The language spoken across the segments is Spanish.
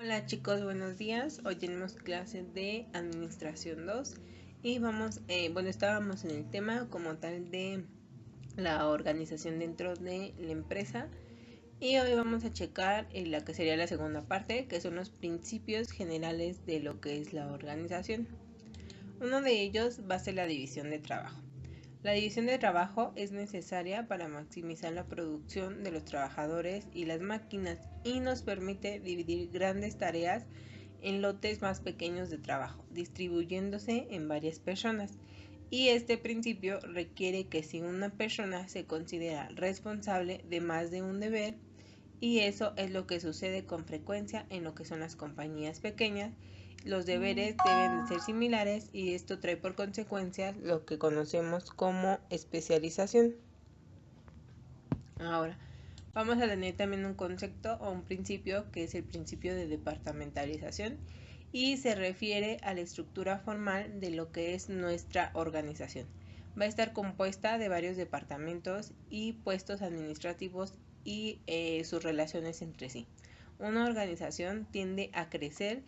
Hola chicos, buenos días. Hoy tenemos clase de Administración 2 y estábamos en el tema como tal de la organización dentro de la empresa y hoy vamos a checar la que sería la segunda parte, que son los principios generales de lo que es la organización. Uno de ellos va a ser la división de trabajo. La división de trabajo es necesaria para maximizar la producción de los trabajadores y las máquinas y nos permite dividir grandes tareas en lotes más pequeños de trabajo, distribuyéndose en varias personas. Y este principio requiere que si una persona se considera responsable de más de un deber, y eso es lo que sucede con frecuencia en lo que son las compañías pequeñas, los deberes deben de ser similares y esto trae por consecuencia lo que conocemos como especialización. Ahora, vamos a tener también un concepto o un principio que es el principio de departamentalización y se refiere a la estructura formal de lo que es nuestra organización. Va a estar compuesta de varios departamentos y puestos administrativos y sus relaciones entre sí. Una organización tiende a crecer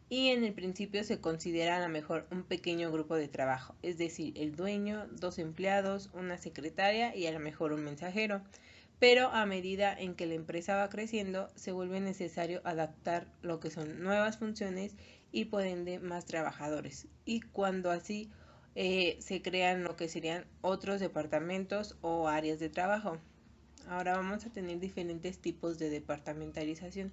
y en el principio se considera a lo mejor un pequeño grupo de trabajo, es decir, el dueño, dos empleados, una secretaria y a lo mejor un mensajero. Pero a medida en que la empresa va creciendo, se vuelve necesario adaptar lo que son nuevas funciones y por ende más trabajadores. Y cuando así se crean lo que serían otros departamentos o áreas de trabajo. Ahora vamos a tener diferentes tipos de departamentalización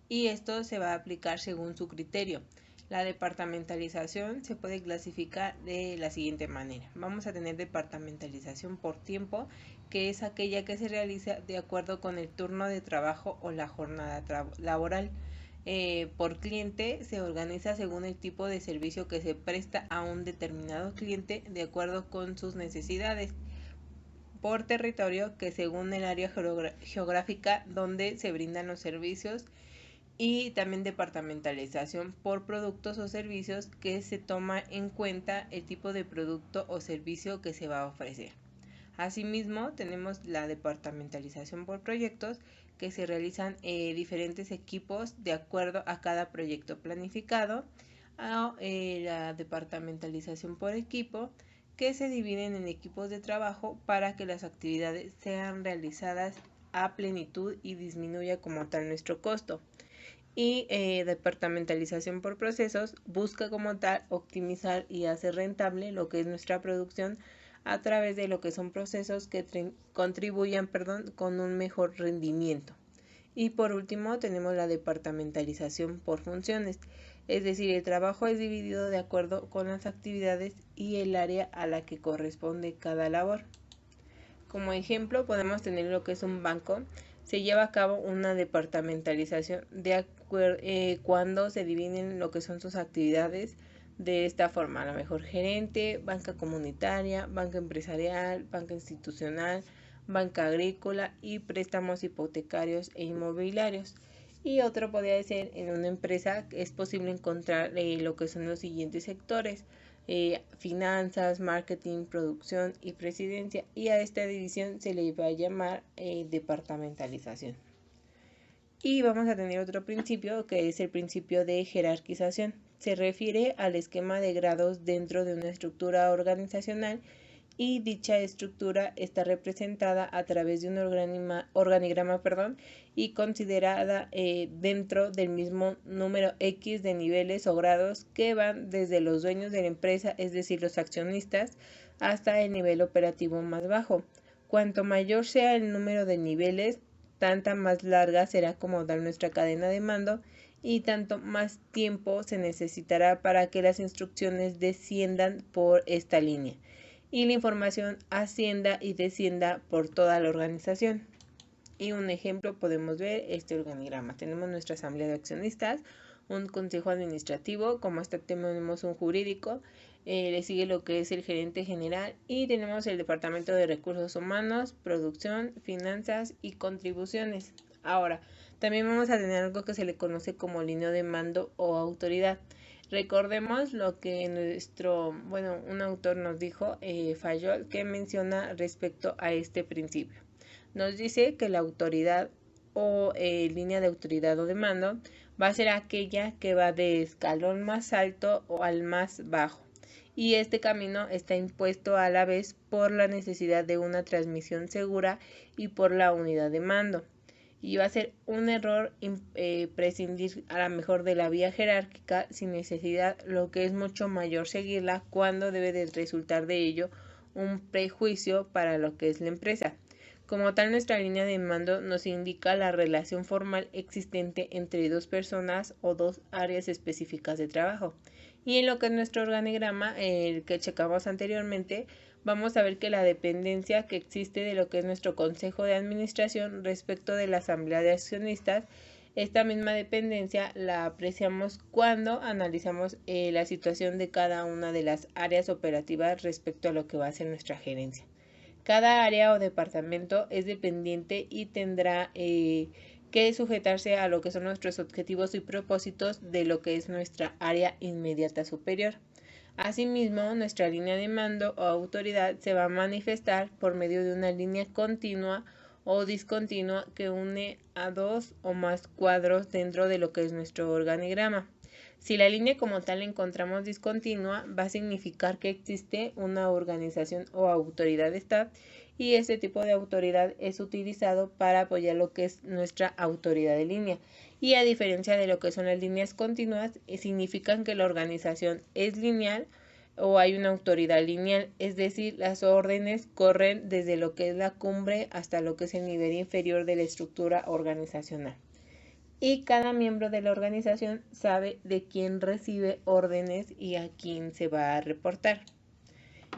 y esto se va a aplicar según su criterio. La departamentalización se puede clasificar de la siguiente manera. Vamos a tener departamentalización por tiempo, que es aquella que se realiza de acuerdo con el turno de trabajo o la jornada laboral. Por cliente se organiza según el tipo de servicio que se presta a un determinado cliente de acuerdo con sus necesidades. Por territorio, que según el área geográfica donde se brindan los servicios, y también departamentalización por productos o servicios, que se toma en cuenta el tipo de producto o servicio que se va a ofrecer. Asimismo, tenemos la departamentalización por proyectos, que se realizan diferentes equipos de acuerdo a cada proyecto planificado, o la departamentalización por equipo, que se dividen en equipos de trabajo para que las actividades sean realizadas a plenitud y disminuya como tal nuestro costo. Y departamentalización por procesos busca como tal optimizar y hacer rentable lo que es nuestra producción a través de lo que son procesos que contribuyan con un mejor rendimiento. Y por último tenemos la departamentalización por funciones, es decir, el trabajo es dividido de acuerdo con las actividades y el área a la que corresponde cada labor. Como ejemplo podemos tener lo que es un banco. Se lleva a cabo una departamentalización cuando se dividen lo que son sus actividades de esta forma: a lo mejor gerente, banca comunitaria, banca empresarial, banca institucional, banca agrícola y préstamos hipotecarios e inmobiliarios. Y otro podría ser en una empresa, es posible encontrar lo que son los siguientes sectores: finanzas, marketing, producción y presidencia, y a esta división se le va a llamar departamentalización. Y vamos a tener otro principio, que es el principio de jerarquización. Se refiere al esquema de grados dentro de una estructura organizacional y dicha estructura está representada a través de un organigrama y considerada dentro del mismo número X de niveles o grados que van desde los dueños de la empresa, es decir, los accionistas, hasta el nivel operativo más bajo. Cuanto mayor sea el número de niveles, tanta más larga será como tal nuestra cadena de mando y tanto más tiempo se necesitará para que las instrucciones desciendan por esta línea y la información ascienda y descienda por toda la organización. Y un ejemplo podemos ver este organigrama. Tenemos nuestra asamblea de accionistas, un consejo administrativo, como este tenemos un jurídico, le sigue lo que es el gerente general y tenemos el departamento de recursos humanos, producción, finanzas y contribuciones. Ahora, también vamos a tener algo que se le conoce como línea de mando o autoridad. Recordemos lo que un autor nos dijo, Fayol, que menciona respecto a este principio. Nos dice que la autoridad o línea de autoridad o de mando va a ser aquella que va de escalón más alto o al más bajo. Y este camino está impuesto a la vez por la necesidad de una transmisión segura y por la unidad de mando. Y va a ser un error prescindir a lo mejor de la vía jerárquica sin necesidad, lo que es mucho mayor seguirla cuando debe de resultar de ello un prejuicio para lo que es la empresa. Como tal, nuestra línea de mando nos indica la relación formal existente entre dos personas o dos áreas específicas de trabajo. Y en lo que es nuestro organigrama, el que checamos anteriormente, vamos a ver que la dependencia que existe de lo que es nuestro consejo de administración respecto de la asamblea de accionistas, esta misma dependencia la apreciamos cuando analizamos la situación de cada una de las áreas operativas respecto a lo que va a ser nuestra gerencia. Cada área o departamento es dependiente y tendrá que sujetarse a lo que son nuestros objetivos y propósitos de lo que es nuestra área inmediata superior. Asimismo, nuestra línea de mando o autoridad se va a manifestar por medio de una línea continua o discontinua que une a dos o más cuadros dentro de lo que es nuestro organigrama. Si la línea como tal la encontramos discontinua, va a significar que existe una organización o autoridad staff y este tipo de autoridad es utilizado para apoyar lo que es nuestra autoridad de línea. Y a diferencia de lo que son las líneas continuas, significan que la organización es lineal o hay una autoridad lineal, es decir, las órdenes corren desde lo que es la cumbre hasta lo que es el nivel inferior de la estructura organizacional. Y cada miembro de la organización sabe de quién recibe órdenes y a quién se va a reportar.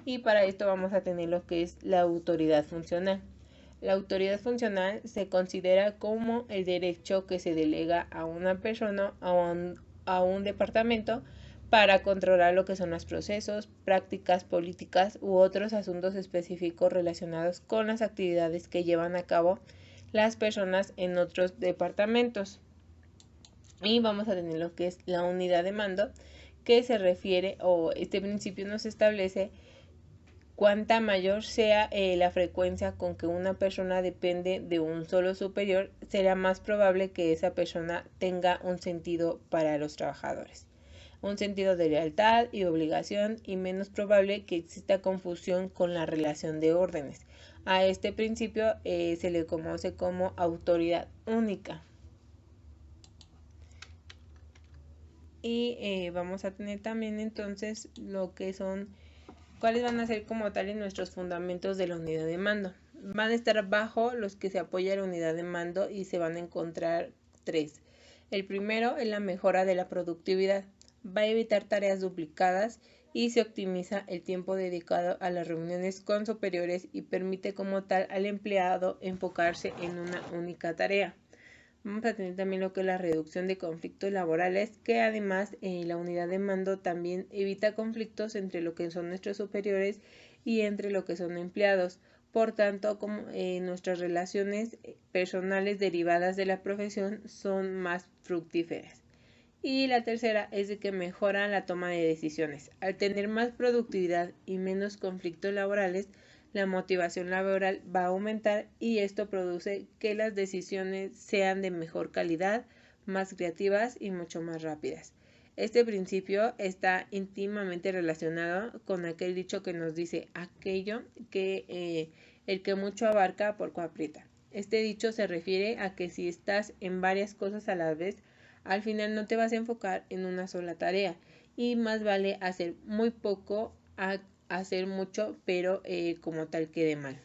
Y para esto vamos a tener lo que es la autoridad funcional. La autoridad funcional se considera como el derecho que se delega a una persona o a un departamento para controlar lo que son los procesos, prácticas políticas u otros asuntos específicos relacionados con las actividades que llevan a cabo las personas en otros departamentos. Y vamos a tener lo que es la unidad de mando, que se refiere o este principio nos establece cuanta mayor sea la frecuencia con que una persona depende de un solo superior, será más probable que esa persona tenga un sentido para los trabajadores, un sentido de lealtad y obligación, y menos probable que exista confusión con la relación de órdenes. A este principio se le conoce como autoridad única. Y vamos a tener también entonces lo que son cuáles van a ser como tales nuestros fundamentos de la unidad de mando. Van a estar bajo los que se apoya la unidad de mando y se van a encontrar tres. El primero es la mejora de la productividad. Va a evitar tareas duplicadas y se optimiza el tiempo dedicado a las reuniones con superiores y permite como tal al empleado enfocarse en una única tarea. Vamos a tener también lo que es la reducción de conflictos laborales, que además la unidad de mando también evita conflictos entre lo que son nuestros superiores y entre lo que son empleados. Por tanto, como nuestras relaciones personales derivadas de la profesión son más fructíferas. Y la tercera es de que mejora la toma de decisiones. Al tener más productividad y menos conflictos laborales, la motivación laboral va a aumentar y esto produce que las decisiones sean de mejor calidad, más creativas y mucho más rápidas. Este principio está íntimamente relacionado con aquel dicho que nos dice aquello que el que mucho abarca poco aprieta. Este dicho se refiere a que si estás en varias cosas a la vez, al final no te vas a enfocar en una sola tarea y más vale hacer muy poco a hacer mucho, pero como tal quede mal.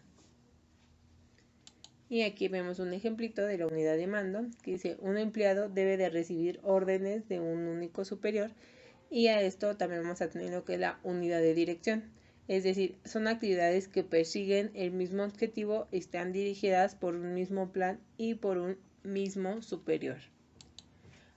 Y aquí vemos un ejemplito de la unidad de mando que dice: un empleado debe de recibir órdenes de un único superior, y a esto también vamos a tener lo que es la unidad de dirección. Es decir, son actividades que persiguen el mismo objetivo, están dirigidas por un mismo plan y por un mismo superior.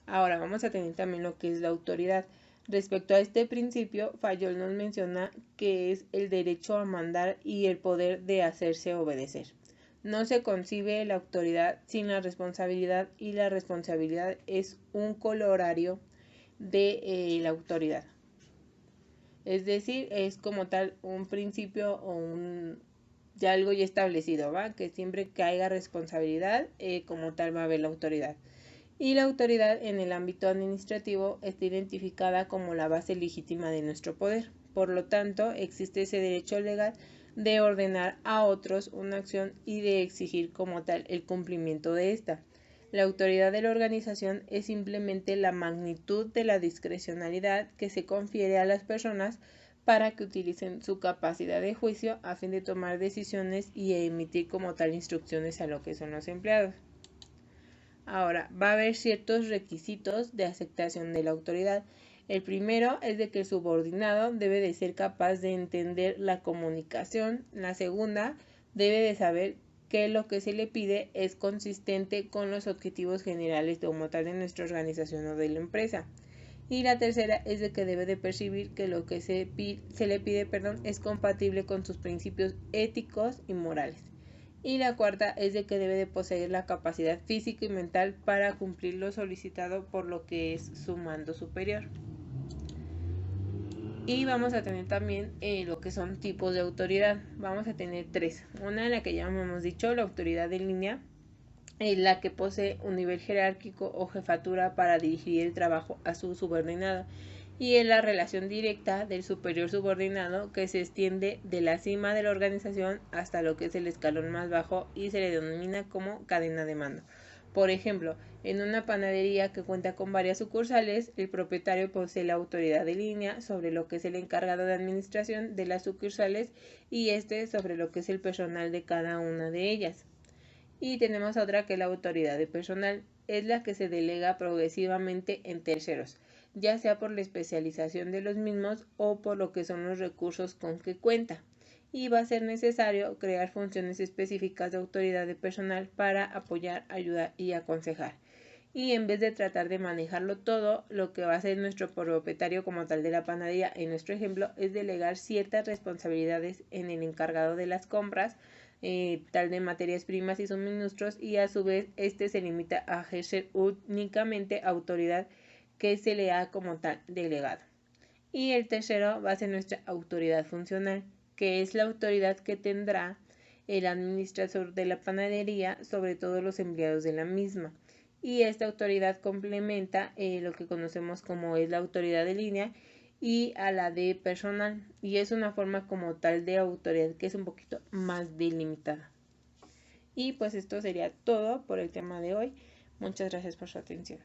Ahora vamos a tener también lo que es la autoridad. Respecto a este principio, Fayol nos menciona que es el derecho a mandar y el poder de hacerse obedecer. No se concibe la autoridad sin la responsabilidad y la responsabilidad es un colorario de la autoridad. Es decir, es como tal un principio o ya algo ya establecido, ¿va? Que siempre que haya responsabilidad, como tal va a haber la autoridad. Y la autoridad en el ámbito administrativo está identificada como la base legítima de nuestro poder. Por lo tanto, existe ese derecho legal de ordenar a otros una acción y de exigir como tal el cumplimiento de esta. La autoridad de la organización es simplemente la magnitud de la discrecionalidad que se confiere a las personas para que utilicen su capacidad de juicio a fin de tomar decisiones y emitir como tal instrucciones a lo que son los empleados. Ahora, va a haber ciertos requisitos de aceptación de la autoridad. El primero es de que el subordinado debe de ser capaz de entender la comunicación. La segunda, debe de saber que lo que se le pide es consistente con los objetivos generales como tal de nuestra organización o de la empresa. Y la tercera es de que debe de percibir que lo que se le pide es compatible con sus principios éticos y morales. Y la cuarta es de que debe de poseer la capacidad física y mental para cumplir lo solicitado por lo que es su mando superior. Y vamos a tener también lo que son tipos de autoridad. Vamos a tener tres. Una en la que ya hemos dicho, la autoridad de línea, en la que posee un nivel jerárquico o jefatura para dirigir el trabajo a su subordinado, y en la relación directa del superior subordinado que se extiende de la cima de la organización hasta lo que es el escalón más bajo y se le denomina como cadena de mando. Por ejemplo, en una panadería que cuenta con varias sucursales, el propietario posee la autoridad de línea sobre lo que es el encargado de administración de las sucursales y sobre lo que es el personal de cada una de ellas. Y tenemos otra que es la autoridad de personal, es la que se delega progresivamente en terceros, ya sea por la especialización de los mismos o por lo que son los recursos con que cuenta. Y va a ser necesario crear funciones específicas de autoridad de personal para apoyar, ayudar y aconsejar. Y en vez de tratar de manejarlo todo, lo que va a hacer nuestro propietario como tal de la panadería en nuestro ejemplo es delegar ciertas responsabilidades en el encargado de las compras, tal de materias primas y suministros, y a su vez este se limita a ejercer únicamente autoridad que se le ha como tal delegado. Y el tercero va a ser nuestra autoridad funcional, que es la autoridad que tendrá el administrador de la panadería sobre todos los empleados de la misma. Y esta autoridad complementa lo que conocemos como es la autoridad de línea y a la de personal, y es una forma como tal de autoridad que es un poquito más delimitada. Y pues esto sería todo por el tema de hoy. Muchas gracias por su atención.